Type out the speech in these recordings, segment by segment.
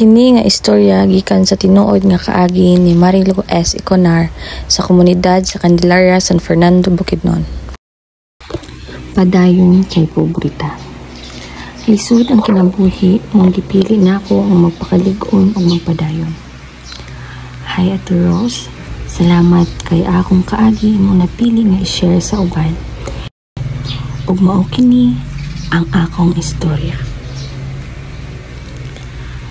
Kini nga istorya gikan sa tinuod nga kaagi ni Marilu S. Iconar sa komunidad sa Candelaria, San Fernando, Bukidnon. Padayon kay pobrita. Lisod ang kinabuhi mong gipili nako ang magpakalig-on o magpadayon. Hi Ate Rose, salamat kay akong kaagi mo napili nga i-share sa uban. Ug mao kini ang akong istorya.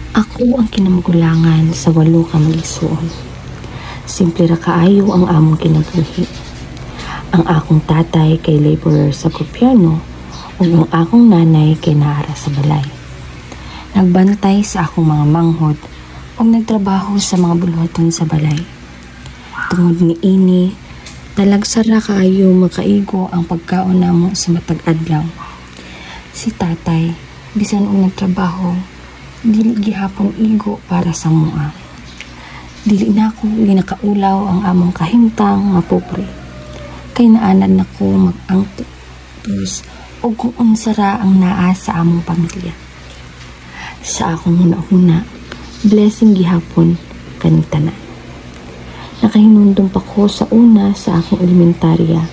Ako ang kinamagulangan sa 8 ka magigsuon. Simple ra kaayo ang among kinabuhi. Ang akong tatay kay laborer sa gobyerno ug ang akong nanay kay naara sa balay. Nagbantay sa akong mga manghod ug nagtrabaho sa mga bulhoton sa balay. Tungod ni ini, talagsara kaayo makaigo ang pagkaon namo sa matag adlaw. Si tatay, bisan og nagtrabaho, dili gihapon igo para sa mua. Dili nako ginakaulaw ang among kahimtang nga pobre. Kay naanan nako mag-angtos o kung unsara ang naa sa among pamilya. Sa akong huna-huna, blessing gihapon kaning tanan. Nakahinundong pa ko sa una sa akong elementarya.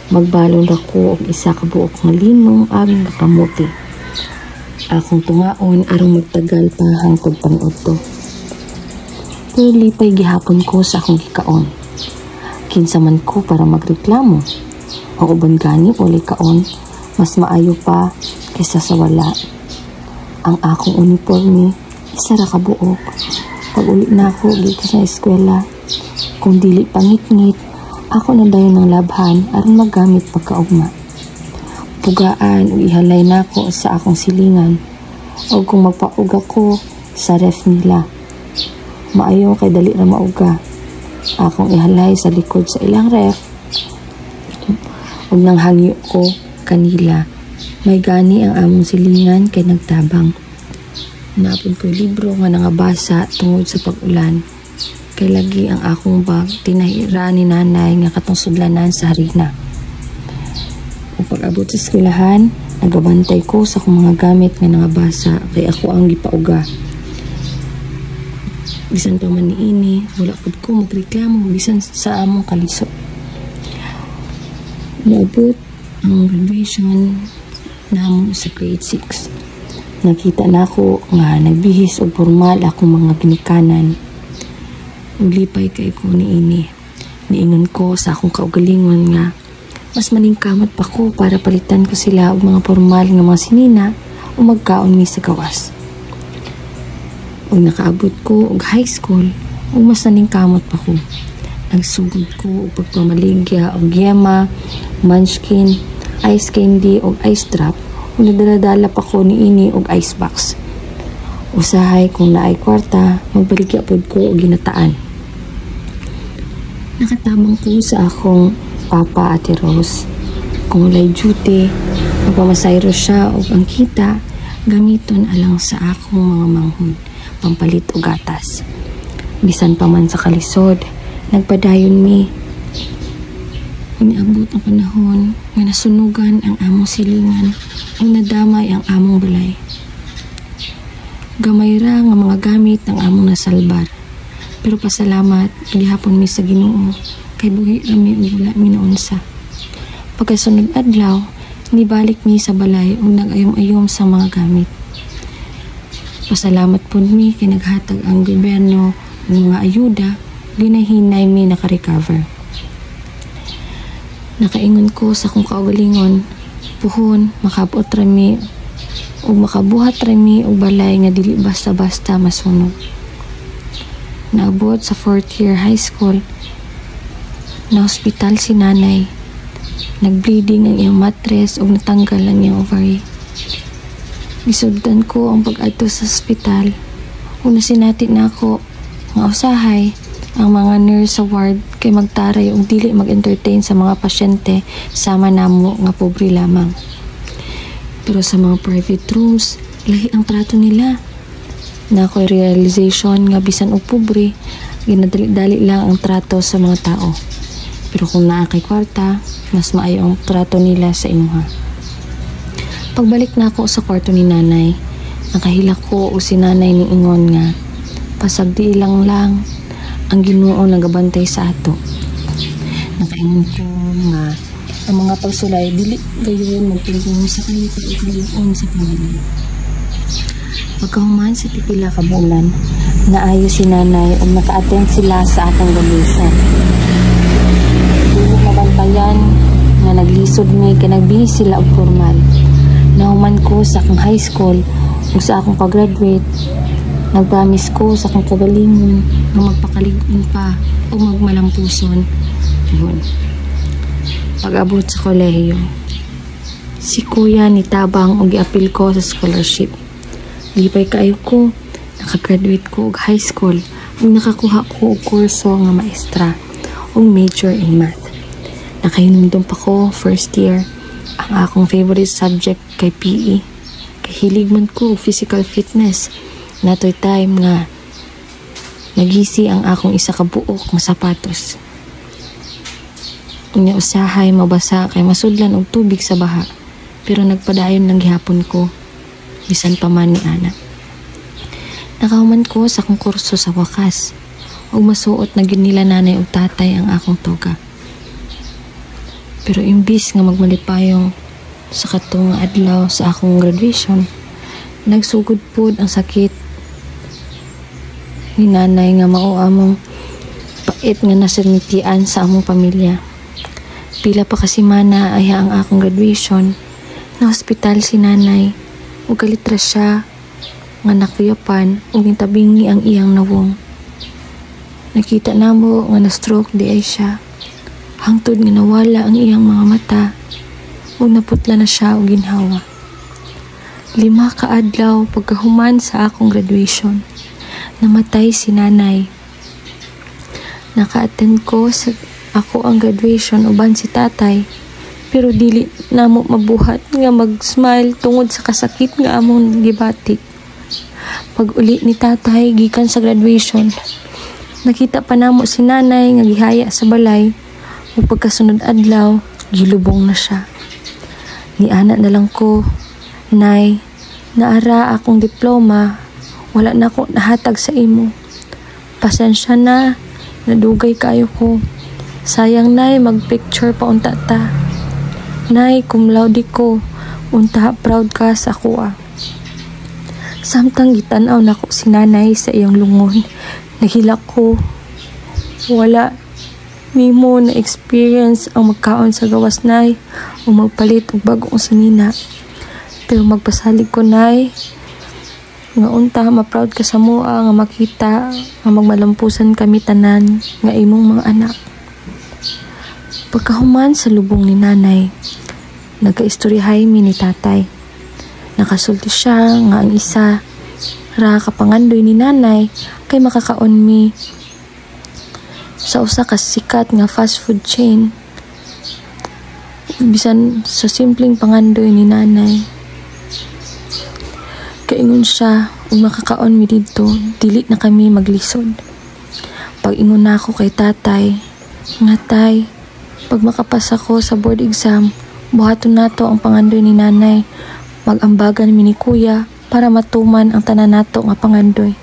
Magbalon ra ko og isa ka buok nga linong aging kamuti. Akong tungaon arong magtagal pa hangtod panudto. Pero lipay gihapon ko sa akong gikaon. Kinsa man ko para magreklamo. Ang uban gani walay kaon, mas maayo pa kaysa sa wala. Ang akong uniforme isa ra ka buok. Pag uli na ako dito sa eskwela, kung dili pangit-ngit, ako na dayon ng labhan aron magamit pagkaugma. Pugaan o ihalay nako sa akong silingan o kung magpauga ko sa ref nila. Maayo kay dali ra mauga. Akong ihalay sa likod sa ilang ref ug nang hangyo ko kanila. May gani ang among silingan kay nagtabang. Napod ko'y libro nga nangabasa tungod sa pag-ulan. Kay lagi ang akong bag tinahira ni nanay nga katong sudlanan sa harina. Pag-abot sa eskwelahan, nagabantay ko sa akong mga gamit nga nangabasa kay ako ang gipauga. Bisan pa man niini, wala pud ko magreklamo bisan sa among kaliso. Naabot ang graduation namo sa grade 6. Nakita na ako nga nagbihis og formal akong mga ginikanan. Ulipay kay ko niini. Niingon ko sa akong kaugalingon nga mas maningkamot pa ko para palitan ko sila og mga formal nga mga sinina o magkaon mi sa gawas. Ug nakaabot ko og high school ug mas naningkamot pa ko. Nagsugod ko og pagpamaligya og yema, munchkin, ice candy og ice drop ug nagdala-dala pa ko niini og ice box. Usahay kung naay kwarta, magbaligya pod ko og ginataan. Nakatabang ko sa akong Papa Ate Rose. Kung walay duty, magpamasayro siya o ang kita, gamiton alang sa akong mga manghod, pampalit o gatas. Bisan pa man sa kalisod, nagpadayon mi. Iniabot ang panahon, nga nasunugan ang among silingan, o nadamay ang among balay. Gamay ra nga mga gamit ang among nasalbar. Pero pasalamat, gihapon mi sa Ginoo, kay buhi rami ug wala mi naunsa. Pagkasunod adlaw, nibalik mi sa balay ug nag-ayom-ayom sa mga gamit. Pasalamat pud mi kay naghatag ang gobyerno ng mga ayuda, ginahinay mi naka-recover. Nakaingon ko sa akong kaugalingon, puhon makabot rami ug makabuhat rami og balay nga dili basta-basta masunog. Naabot sa 4th year high school, na hospital si nanay. Nag-bleeding ang iyang mattress ug natanggal ang iyang ovary. Gisugdan ko ang pag-adto sa hospital ug nasinati na ako nga usahay ang mga nurse sa ward kay magtaray ug dili mag-entertain sa mga pasyente sama namo nga pobre lamang. Pero sa mga private rooms, lahi ang trato nila. Na ako'y realization nga bisan og pobre, ginadali-dali lang ang trato sa mga tao. Pero kung naa kay kwarta, mas maayo ang trato nila sa imuha. Pagbalik na ako sa kwarto ni nanay, Nakahila ko o sinanay ni ingon nga pasagdi ilang lang ang Ginoo nagabantay sa ato. Nakaingon ko nga ang mga pagsulay dili gayon magtungtong sa kaliton sa pamilya. Pagkahuman sa pipila ka bulan, naayo si nanay o naka-attend sila sa atong graduation. Dili mabantayan nga naglisod mi kay nagbihis sila og formal. Nahuman ko sa akong high school ug sa akong pag-graduate. Nagpromise ko sa akong kagalingon na magpakalig-on pa o magmalampuson. Yun. Pag-abot sa kolehiyo, si kuya nitabang og giapil ko sa scholarship. Lipay kaayo ko, nakagraduate ko og high school ug nakakuha ko og kurso nga maestra ug major in math. Nakahinumdum pa ko first year. Ang akong favorite subject kay PE. Kay hilig man ko physical fitness. Natoy time nga nagisi ang akong isa ka buok nga sapatos. Unya usahay mabasa kay masudlan og tubig sa baha. Pero nagpadayon lang gihapon ko. Bisan pa man ni ana. Nakahuman ko sa akong kurso sa wakas. Og masuot na gyud nila nanay ug tatay ang akong toga. Pero imbis nga magmalipayong sa katong adlaw sa akong graduation, nagsugod pod ang sakit ni nanay nga mao among pait nga nasinitian sa among pamilya. Pila pa kasi mana ay ang akong graduation, na hospital si nanay ug kalitra siya nga nakuyapan ug nitabingi ang iyang nawong. Nakita namo nga na-stroke di ay siya. Hangtod nga nawala ang iyang mga mata ug naputla na siya og ginhawa. 5 ka adlaw pagkahuman sa akong graduation, namatay si nanay. Naka-attend ko sa ako ang graduation uban si tatay, pero dili namo mabuhat nga mag-smile tungod sa kasakit nga among gibatik. Pag uli ni tatay gikan sa graduation, nakita pa namo si nanay nga gihaya sa balay ug pagkasunod adlaw gilubong na siya. Ni ana na lang ko, Nay, naara akong diploma, wala na ako nahatag sa imo. Pasensya na, nadugay kayo ko. Sayang nay, magpicture pa unta ta. Nay, cum laude ko, unta proud ka sa ako . Samtang gitanaw na ko si nanay sa iyang lungon, nahilak ko. Wala nimo na experience ang magkaon sa gawas nay o magpalit og bagong sinina. Pero magpasalig ko nay nga unta ma-proud ka sa mua nga makita nga magmalampusan kami tanan nga imong mga anak. Pagkahuman sa lubong ni nanay, nagkaistoryahay mi ni tatay. Nakasulti siya nga ang isa ra kapangandoy ni nanay kay makakaon mi sa usa ka sikat nga fast food chain. Bisan sa simpleng pangandoy ni nanay, kaingon siya ug makakaon mi didto, dili na kami maglisod. Pag ingon na ako kay tatay nga tay, pag makapasa ko sa board exam, buhaton nato ang pangandoy ni nanay, magambagan mi ni kuya para matuman ang tanan nato nga pangandoy.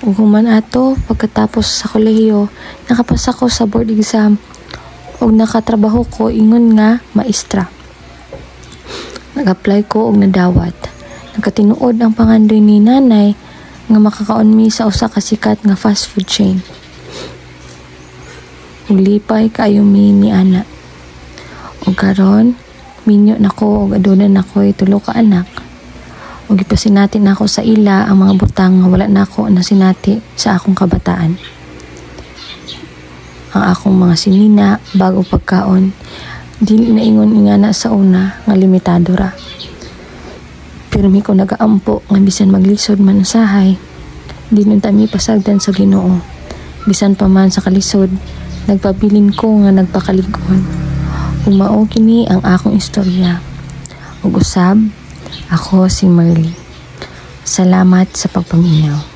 Ug human ato pagkatapos sa kolehiyo, nakapasa ko sa board exam ug nakatrabaho ko ingon nga maestra. Nag-apply ko og nadawat. Nagkatinuod ang pangandoy ni nanay nga makakaon mi sa usa ka sikat nga fast food chain. Ug lipay kaayo mi ni ana. Ug karon minyo nako ug aduna nakoy 3 ka anak. Ug gipasinati nako sa ila ang mga butang nga wala nako nasinati sa akong kabataan. Ang akong mga sinina bago pagkaon, dili na ingon ingana sa una nga limitado ra. Pero mi ko nagaampo nga bisan maglisod man usahay, di nun tami pasagdan sa Ginoo. Bisan pa man sa kalisod, nagpabilin ko nga nagpakalig-on. Ug mao kini ang akong istorya. Ug usab, ako si Merly. Salamat sa pagpaminaw.